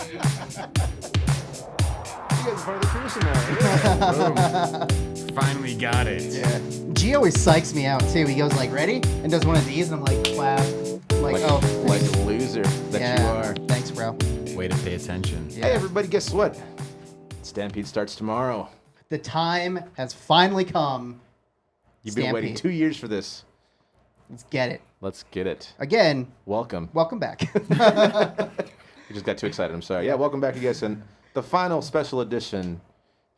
You guys are part of the tradition now. Yeah. Finally got it. Yeah. G always psychs me out too. He goes like, ready? And does one of these, and I'm like, clap. I'm like, oh. Like a loser that you are. Thanks, bro. Way to pay attention. Yeah. Hey, everybody, guess what? Stampede starts tomorrow. The time has finally come. You've been waiting 2 years for this. Let's get it. Let's get it. Again. Welcome. Welcome back. We just got too excited. I'm sorry. Yeah, welcome back, you guys. And the final special edition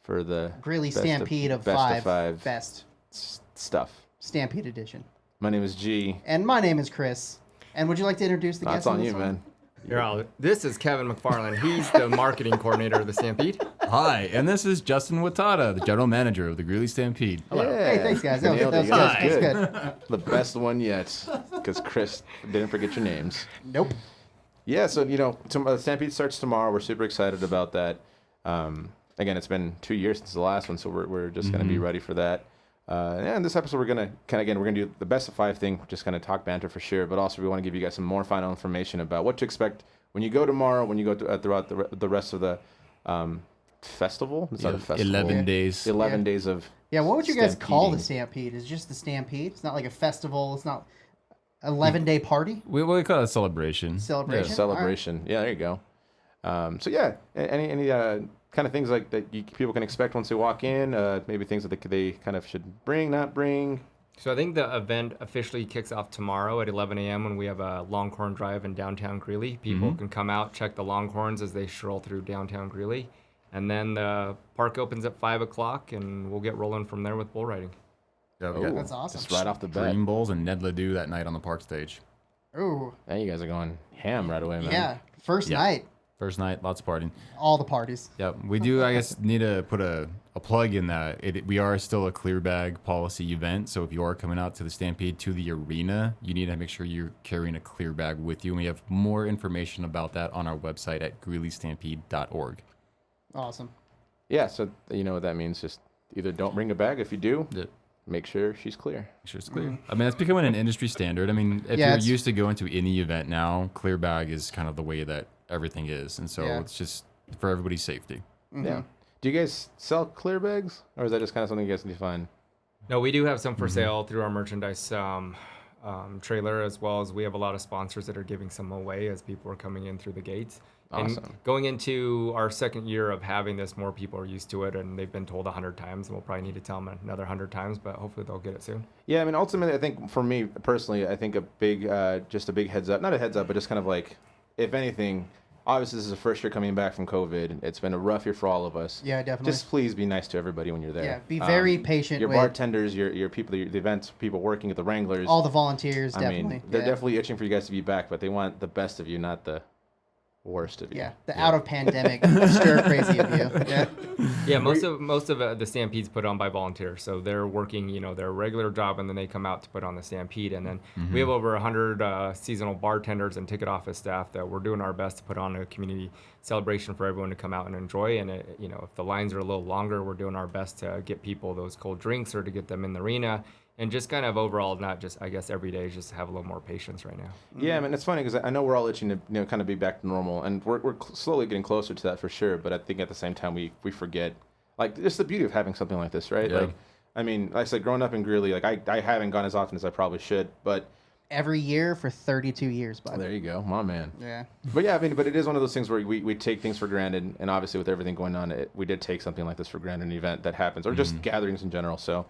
for the Greeley Stampede of five best stuff. Stampede edition. My name is G. And my name is Chris. And would you like to introduce the guests? That's on you, man. This is Kevin McFarling. He's the marketing coordinator of the Stampede. Hi, and this is Justin Watada, the general manager of the Greeley Stampede. Hello. Hey, thanks, guys. That was good. That was good. The best one yet, because Chris didn't forget your names. Nope. Yeah, so, Stampede starts tomorrow. We're super excited about that. Again, it's been 2 years since the last one, so we're just going to be ready for that. And this episode, we're going to do the best of five thing, just going to talk banter for sure, but also we want to give you guys some more final information about what to expect when you go tomorrow, when you go throughout the rest of the festival. It's not a festival. 11 days. 11 days of Yeah, what would you guys call the stampeding. Stampede? Is it just the Stampede? It's not like a festival. It's not 11-day party? We call it a celebration. Celebration? Yeah, celebration. Yeah, there you go. So yeah, any kind of things like that people can expect once they walk in, maybe things that they kind of should bring, not bring. So I think the event officially kicks off tomorrow at 11 a.m. when we have a Longhorn Drive in downtown Greeley. People can come out, check the Longhorns as they stroll through downtown Greeley. And then the park opens at 5 o'clock, and we'll get rolling from there with bull riding. Yeah, we Ooh, got That's awesome. Just right off the bat. Dream Bulls and Ned Ledoux that night on the park stage. Ooh. Now you guys are going ham right away, man. Yeah. First night. First night, lots of partying. All the parties. Yeah, we do, I guess, need to put a plug in that. We are still a clear bag policy event, so if you are coming out to the Stampede, to the arena, you need to make sure you're carrying a clear bag with you. And we have more information about that on our website at greeleystampede.org. Awesome. Yeah, so you know what that means. Just either don't bring a bag. If you do, make sure she's clear. Make sure it's clear. I mean, it's becoming an industry standard. I mean, if you're used to going to any event now, clear bag is kind of the way that everything is. And so it's just for everybody's safety. Mm-hmm. Yeah. Do you guys sell clear bags? Or is that just kind of something you guys can find? No, we do have some for sale through our merchandise trailer, as well as we have a lot of sponsors that are giving some away as people are coming in through the gates. Awesome. And going into our second year of having this, more people are used to it, and they've been told 100 times, and we'll probably need to tell them another 100 times, but hopefully they'll get it soon. Yeah, I mean, ultimately, I think for me personally, I think just a big heads up, not a heads up, but just kind of like, if anything, obviously this is the first year coming back from COVID. It's been a rough year for all of us. Yeah, definitely. Just please be nice to everybody when you're there. Yeah, be very patient Your with bartenders, your people, the events people working at the Wranglers. all the volunteers, I definitely. mean, they're definitely itching for you guys to be back, but they want the best of you, not the worst of you. Yeah, the out of pandemic stir crazy of you. Yeah. Yeah, most of the Stampede's put on by volunteers, so they're working, their regular job, and then they come out to put on the Stampede. And then we have over 100 seasonal bartenders and ticket office staff that we're doing our best to put on a community celebration for everyone to come out and enjoy. And if the lines are a little longer, we're doing our best to get people those cold drinks or to get them in the arena. And just kind of overall, not just, I guess, every day, just have a little more patience right now. Yeah, I mean, it's funny because I know we're all itching to kind of be back to normal, and we're slowly getting closer to that for sure. But I think at the same time we forget, like, just the beauty of having something like this, right? Yeah. Like, I mean, like I said, growing up in Greeley, like I haven't gone as often as I probably should, but Every year for 32 years, bud. there you go, my man. Yeah. But yeah, I mean, but it is one of those things where we take things for granted, and obviously with everything going on, we did take something like this for granted, an event that happens, or just gatherings in general. So.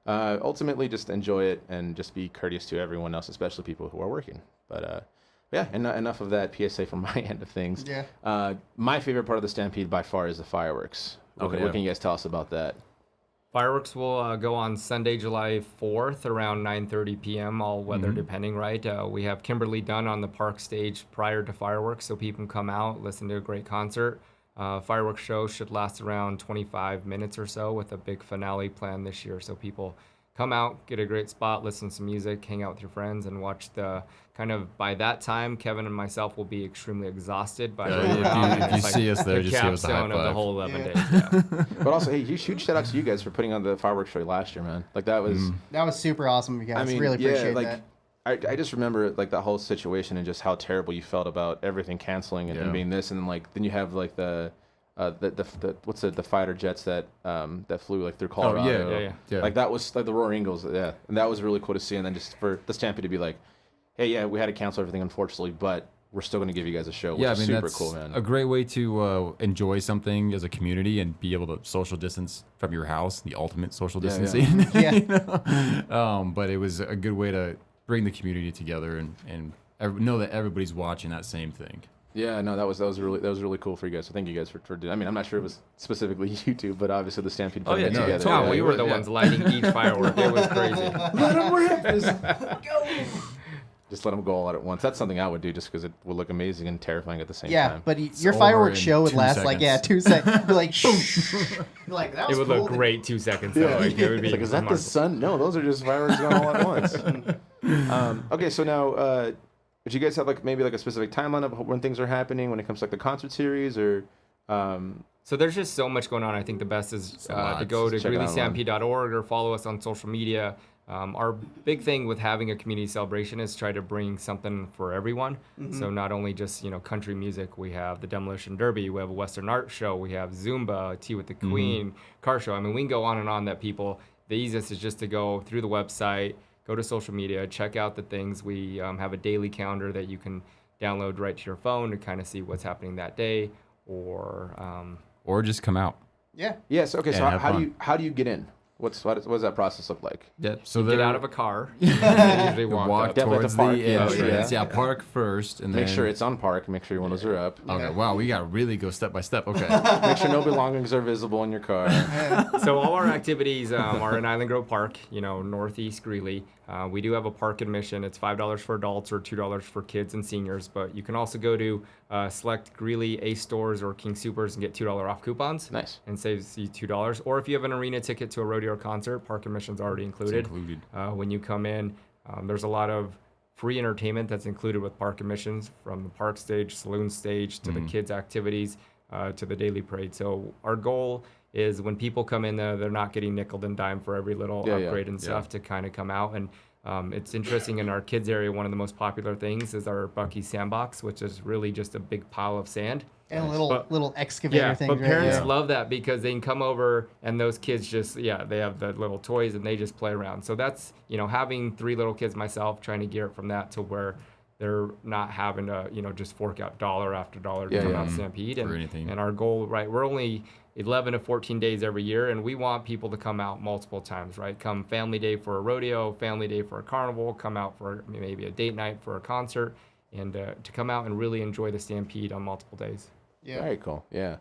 Ultimately, just enjoy it and just be courteous to everyone else, especially people who are working. But yeah, enough of that PSA from my end of things. Yeah. My favorite part of the Stampede by far is the fireworks. What can you guys tell us about that? Fireworks will go on Sunday, July 4th around 9:30 p.m., all weather depending, right? We have Kimberly Dunn on the park stage prior to fireworks, so people can come out, listen to a great concert. Fireworks show should last around 25 minutes or so with a big finale planned this year. So people come out, get a great spot, listen to some music, hang out with your friends, and watch the kind of, by that time, Kevin and myself will be extremely exhausted. By if you see us there, just give us a high capstone of the five. whole 11 days. Yeah. But also, hey, huge shout out to you guys for putting on the fireworks show last year, man. Like that was That was super awesome, you guys. I mean, really appreciate like, that. I just remember like that whole situation and just how terrible you felt about everything canceling and being this, and then then you have like the what's the fighter jets that flew like through Colorado. Yeah. Like that was like the Roaring Eagles, and that was really cool to see. And then just for the Stampede to be like, hey, yeah, we had to cancel everything unfortunately, but we're still going to give you guys a show, which is super that's cool, man. a great way to enjoy something as a community and be able to social distance from your house, the ultimate social distancing. Yeah. You know? But it was a good way to bring the community together and know that everybody's watching that same thing. Yeah, no, that was really cool for you guys. So thank you guys for doing. I mean, I'm not sure it was specifically YouTube, but obviously the Stampede put it together. Totally. We were the ones lighting each firework. It was crazy. Let them rip! Go! Just let them go all out at once. That's something I would do just because it would look amazing and terrifying at the same time. But your fireworks in show would 2 last seconds. 2 seconds. You're like, boom. You're like, that was It would cool. look great 2 seconds though. Like, it would be It's like, is that the remarkable. sun? No, those are just fireworks going all at once. Okay, so now, would you guys have maybe a specific timeline of when things are happening when it comes to the concert series or? So there's just so much going on. I think the best is to go to Check it out greeleystampede.org or follow us on social media. Our big thing with having a community celebration is try to bring something for everyone. So not only just country music, we have the Demolition Derby, we have a Western art show, we have Zumba, Tea with the Queen, car show. I mean, we can go on and on that people. The easiest is just to go through the website, go to social media, check out the things. We have a daily calendar that you can download right to your phone to kind of see what's happening that day, or just come out. Yeah. Yes. Okay. So have how do you get in? What does that process look like? Yeah, so get they're- out of a car. Usually walk up. Definitely towards to park. the Oh, entrance. yeah. Yeah, park first, and Make then sure it's on park. Make sure your windows are up. Okay, wow, we got to really go step by step. Okay. Make sure no belongings are visible in your car. So all our activities are in Island Grove Park, northeast Greeley. We do have a park admission. It's $5 for adults or $2 for kids and seniors. But you can also go to select Greeley Ace stores or King Supers and get $2 off coupons. Nice. And saves you $2. Or if you have an arena ticket to a rodeo or concert, park admission's already included. When you come in, there's a lot of free entertainment that's included with park admissions, from the park stage, saloon stage, to the kids' activities, to the daily parade. So our goal is when people come in there, they're not getting nickel and dime for every little upgrade and stuff to kind of come out. And it's interesting, in our kids area, one of the most popular things is our Bucky Sandbox, which is really just a big pile of sand. And little excavator things. But right? parents love that because they can come over and those kids just, they have the little toys and they just play around. So that's, having 3 little kids myself, trying to gear it from that to where they're not having to, just fork out dollar after dollar to come out Stampede. And our goal, right, we're only 11 to 14 days every year, and we want people to come out multiple times, right? Come family day for a rodeo, family day for a carnival, come out for maybe a date night for a concert, and to come out and really enjoy the Stampede on multiple days. Yeah. Very cool. Yeah.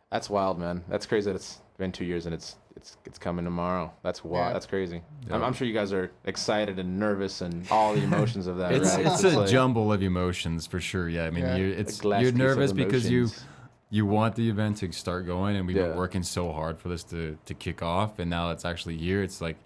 That's wild, man. That's crazy that it's been 2 years and it's coming tomorrow. That's wild. Yeah. That's crazy. Yeah. I'm sure you guys are excited and nervous and all the emotions of that, It's right? it's just a like jumble of emotions for sure. Yeah, I mean, Yeah. you're a glass you're case of nervous because emotions. you want the event to start going, and we've been Yeah. working so hard for this to kick off, and now it's actually here. It's like,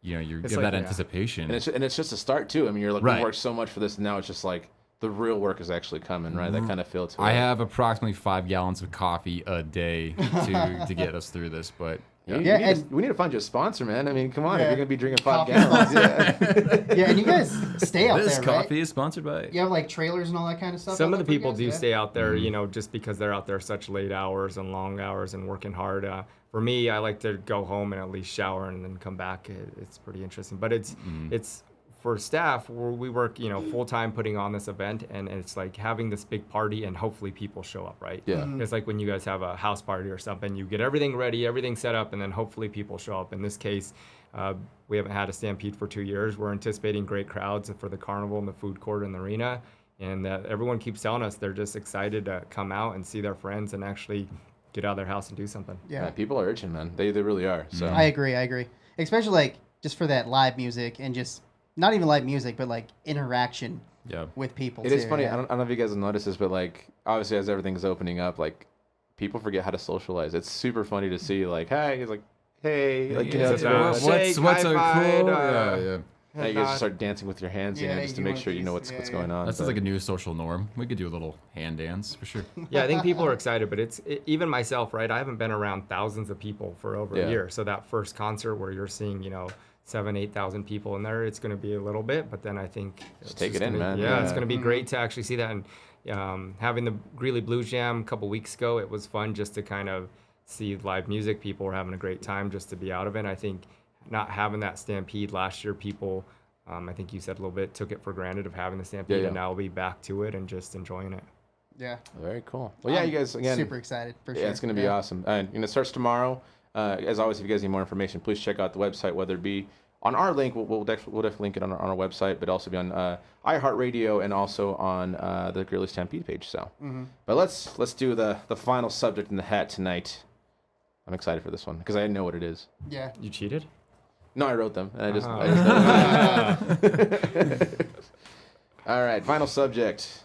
you It's get like, that yeah. anticipation. And it's just a start too. I mean, you're like, Right. we worked so much for this, and now it's just like the real work is actually coming, right? That kind of feel to it. I have approximately 5 gallons of coffee a day to get us through this, but We and- need to find you a sponsor, man. I mean, come on, Yeah. if you're gonna be drinking 5 Coffee gallons, yeah. Yeah, and you guys stay out this there, coffee right? is sponsored by. You have trailers and all that kind of stuff. Some out of the there for you people guys? do Yeah. stay out there, just because they're out there such late hours and long hours and working hard. For me, I like to go home and at least shower and then come back. It's pretty interesting, but it's for staff, we work, full time putting on this event, and it's like having this big party, and hopefully people show up, right? Yeah. It's like when you guys have a house party or something, you get everything ready, everything set up, and then hopefully people show up. In this case, we haven't had a Stampede for 2 years. We're anticipating great crowds for the carnival and the food court and the arena, and everyone keeps telling us they're just excited to come out and see their friends and actually get out of their house and do something. Yeah. People are itching, man. They really are. So I agree. Especially just for that live music and just not even live music, but interaction Yeah. with people. it is too, funny. yeah. I don't know if you guys have noticed this, but obviously as everything's opening up, people forget how to socialize. It's super funny to see hi, he's like, hey, Shake, what's a high-five, cool? Yeah. and you guys just start dancing with your hands, Yeah, just to you make want sure you these- know what's yeah. going on. That's but- like a new social norm. We could do a little hand dance for sure. Yeah, I think people are excited, but even myself, right? I haven't been around thousands of people for over Yeah. a year. So that first concert where you're seeing, 7,000-8,000 people in there, it's going to be a little bit, but then I think Just take it in, man. Yeah, it's Yeah. going to be great to actually see that. And having the Greeley Blues Jam a couple weeks ago, it was fun just to kind of see live music. People were having a great time just to be out of it. I think not having that Stampede last year, people, I think you said a little bit, took it for granted of having the Stampede, Yeah. and now we'll be back to it and just enjoying it. Yeah. Very cool. Well, yeah, you guys, again. Super excited for sure. Yeah, it's going to be awesome. And it starts tomorrow. As always, if you guys need more information, please check out the website, whether it be on our link, we'll definitely link it on our website, but also be on iHeart Radio and also on the Greeley Stampede page. So, But let's do the final subject in the hat tonight. I'm excited for this one because I know what it is. Yeah. You cheated? No, I wrote them. And I just All right, final subject.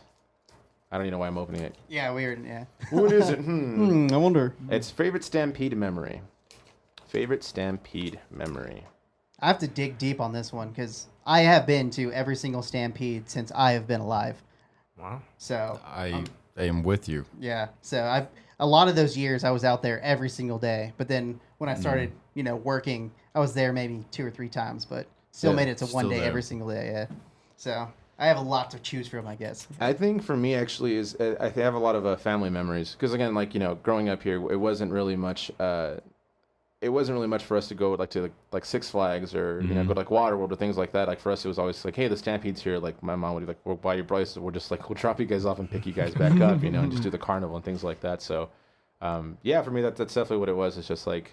I don't even know why I'm opening it. Yeah, weird. Yeah. What is it? I wonder. It's favorite Stampede memory. Favorite Stampede memory. I have to dig deep on this one because I have been to every single Stampede since I have been alive. Wow. So I am with you. yeah. So a lot of those years I was out there every single day. But then when I started, working, I was there maybe 2 or 3 times, but still Yeah, made it to one still day there. every single day. Yeah. So I have a lot to choose from, I guess. I think for me actually is I have a lot of family memories because again, like growing up here, it wasn't really much. It wasn't really much for us to go to Six Flags or go to like Waterworld or things like that. Like for us, it was always like, hey, the Stampede's here. Like my mom would be like, we'll buy your price. We're just like, we'll drop you guys off and pick you guys back up, and just do the carnival and things like that. So, yeah, for me that's definitely what it was. It's just like,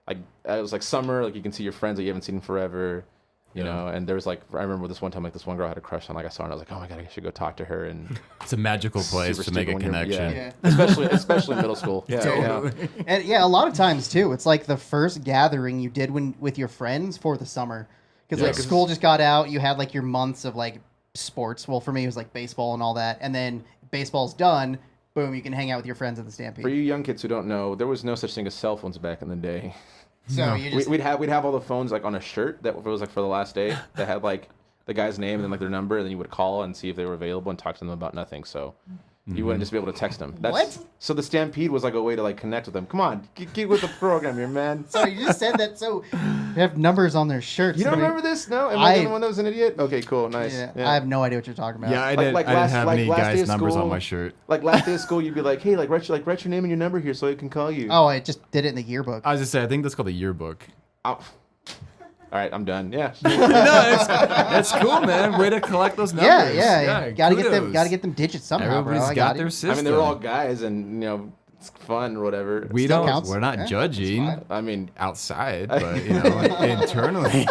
it was like summer. Like you can see your friends that you haven't seen in forever. You know, and there was I remember this one time, this one girl had a crush on, I saw her and I was like, oh my God, I should go talk to her. And It's a magical place super to make a stupid when you're- connection. Yeah. especially middle school. Yeah, Totally. And yeah, a lot of times too, it's like the first gathering you did with your friends for the summer. Because Yeah, school just got out, you had like your months of like sports. Well, for me, it was like baseball and all that. And then baseball's done, boom, you can hang out with your friends at the Stampede. For you young kids who don't know, there was no such thing as cell phones back in the day. So you just We'd have all the phones like on a shirt that was like for the last day that had like the guy's name and then like their number, and then you would call and see if they were available and talk to them about nothing. So you wouldn't just be able to text them. What? So the Stampede was like a way to like connect with them. Come on, get with the program here, man. So you just said that. So they have numbers on their shirts. You don't I mean, remember this? No? Am I the I- only one that was an idiot? Okay, cool, nice. Yeah, I have no idea what you're talking about. Yeah, I Like didn't last- have like any last day guys' of numbers school. on my shirt. Like last day of school, you'd be like, hey, like write your name and your number here so I can call you. Oh, I just did it in the yearbook. I was just saying, I think that's called a yearbook. Oh. All right, I'm done. Yeah. That's cool, man. Way to collect those numbers. Yeah. Gotta get them. kudos. Gotta get them digits somehow, Everybody's bro. I got it. their system. I mean, they were all guys, and it's fun or whatever. We Still don't. counts. We're not Yeah, judging it's I mean, outside, but internally.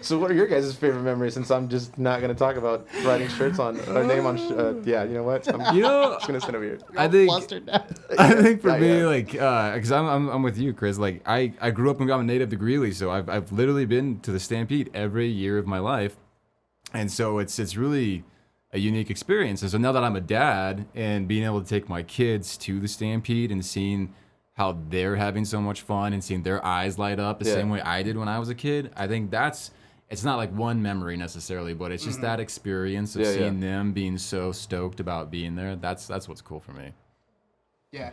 so what are your guys' favorite memories? Since I'm just not gonna talk about writing shirts on our name on. Yeah, you know what? I'm You know, just gonna send over here. I think. Flustered now. I think for Yeah, me, yeah. like, because I'm with you, Chris. Like, I grew up and I'm a native to Greeley, so I've literally been to the Stampede every year of my life, and so it's really a unique experience. And so now that I'm a dad and being able to take my kids to the Stampede and seeing how they're having so much fun and seeing their eyes light up the Yeah. same way I did when I was a kid, I think it's not like one memory necessarily, but it's just that experience of Yeah, seeing them being so stoked about being there. That's what's cool for me. Yeah.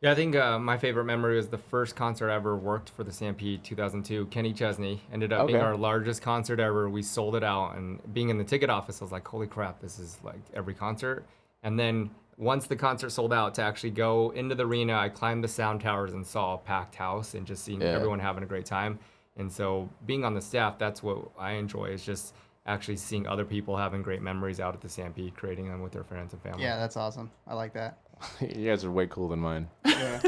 Yeah, I think my favorite memory was the first concert I ever worked for the Stampede 2002. Kenny Chesney ended up being Okay. our largest concert ever. We sold it out, and being in the ticket office, I was like, holy crap, this is like every concert. And then once the concert sold out, to actually go into the arena, I climbed the sound towers and saw a packed house and just seeing everyone having a great time. And so being on the staff, that's what I enjoy, is just actually seeing other people having great memories out at the Stampede, creating them with their friends and family. Yeah, that's awesome. I like that. You guys are way cooler than mine. Yeah.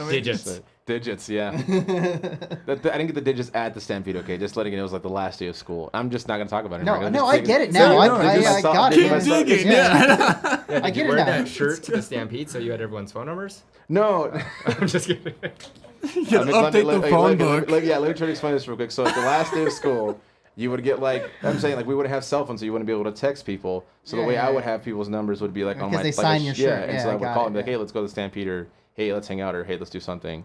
Digits. Digits, yeah. I didn't get the digits at the Stampede. Okay, just letting you know it was like the last day of school. I'm just not gonna talk about it. No, anymore. I'm no, just I digging- get it now. No, I got it. Keep now. digging, Yeah, I did get you it wear now. that shirt to the Stampede so you had everyone's phone numbers? No. I'm just kidding. You gotta update the phone book. Let me try to explain this real quick. So at the last day of school, you would get I'm saying we wouldn't have cell phones, so you wouldn't be able to text people. So the way I would have people's numbers would be like on Because my they sign your shirt. and Yeah, so I I would got call it, and be like, yeah. hey, let's go to the Stampede, or hey, let's hang out, or hey, let's do something.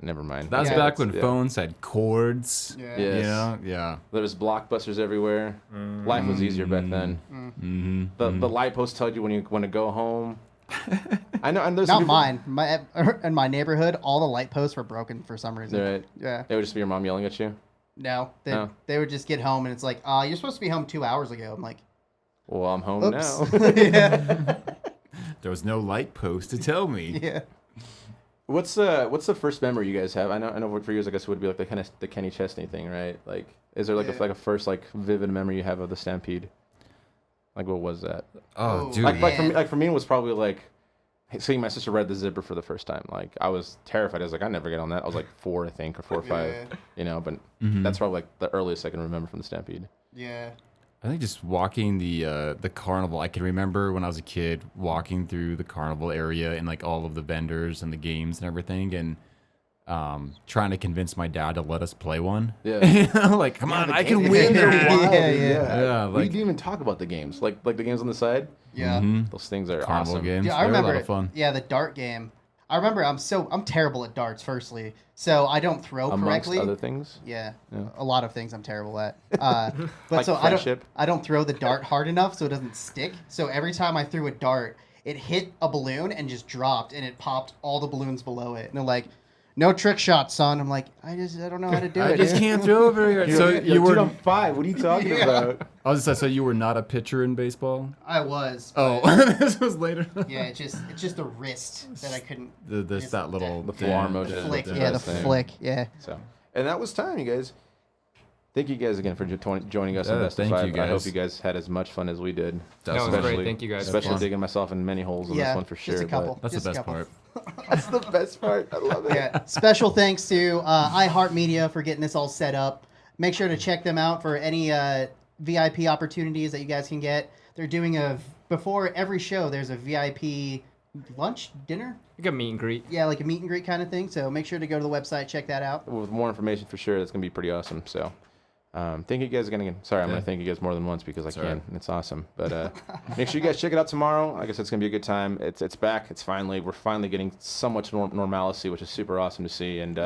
Never mind. That's Yeah. back when Yeah. phones had cords. Yeah. Yes. You know? Yeah. There was blockbusters everywhere. Life was easier back then. Mm-hmm. The light post told you when you want to go home. I know, and there's Not some people- mine. In my neighborhood, all the light posts were broken for some reason. Right. Yeah. It would just be your mom yelling at you. No, No. they would just get home and it's like, you're supposed to be home 2 hours ago. I'm like, Well, I'm home oops. now. Yeah. There was no light post to tell me. Yeah. What's the first memory you guys have? I know for years I guess it would be like the Kenny Chesney thing, right? Like, is there like Yeah. a first like vivid memory you have of the Stampede? Like, what was that? Oh, Oh, dude. Like for me, it was probably like seeing my sister ride the zipper for the first time. Like, I was terrified. I was like, I never get on that. I was like 4, I think, or 4 or 5. Yeah. You know, but Mhm. that's probably like the earliest I can remember from the Stampede. Yeah. I think just walking the carnival. I can remember when I was a kid walking through the carnival area and like all of the vendors and the games and everything, and trying to convince my dad to let us play one. Yeah. Like, come on, the I games can win. are wild, wild, dude, yeah. Yeah, we like- didn't even talk about the games, like the games on the side. Yeah. Mhm. Those things are Carnival awesome. games. Yeah, I They were remember. a lot of fun. Yeah, the dart game. I remember. I'm terrible at darts. Firstly, so I don't throw Amongst correctly. other things. Yeah, Yeah. a lot of things I'm terrible at. But Like so friendship? I don't throw the dart hard enough so it doesn't stick. So every time I threw a dart, it hit a balloon and just dropped, and it popped all the balloons below it. And they're like, "No trick shot, son." I'm like, I don't know how to do I it. just dude." can't throw very hard. So You're you like, "Dude, were. I'm 5. What are you talking Yeah. about? I was just say, so you were not a pitcher in baseball. I was. Oh, but this was later. yeah, it's just the wrist that I couldn't. This Just that little the forearm yeah, motion. The Yeah, flick, the yeah, the best thing. flick, yeah. So, and that was time, you guys. Thank you guys again for joining us on Yeah, Best of thank 5. you, I hope guys. you guys had as much fun as we did. That No, it was Especially- great. Thank you guys. Especially fun. digging myself in many holes in Yeah, this one for just sure. a couple. That's Just the a best couple. part. But that's the best part. I love it. Yeah. Special thanks to iHeart Media for getting this all set up. Make sure to check them out for any VIP opportunities that you guys can get. They're doing before every show, there's a VIP lunch, dinner? Like a meet and greet. Yeah, like a meet and greet kind of thing. So make sure to go to the website, check that out. With more information for sure, that's going to be pretty awesome. So, thank you guys again. Sorry, I'm Yeah. going to thank you guys more than once because I It's can. all right. And it's awesome. But make sure you guys check it out tomorrow. Like I said, it's going to be a good time. It's back. We're finally getting so much normalcy, which is super awesome to see. And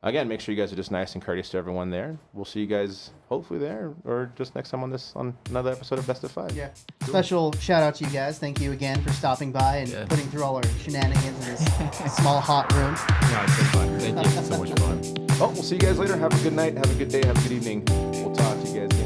again, make sure you guys are just nice and courteous to everyone there. We'll see you guys hopefully there or just next time on another episode of Best of 5. Yeah. Special shout out to you guys. Thank you again for stopping by and Yeah. putting through all our shenanigans in this small, hot room. No, it's been fun. Thank you. So much fun. Oh, we'll see you guys later. Have a good night. Have a good day. Have a good evening. We'll talk to you guys again.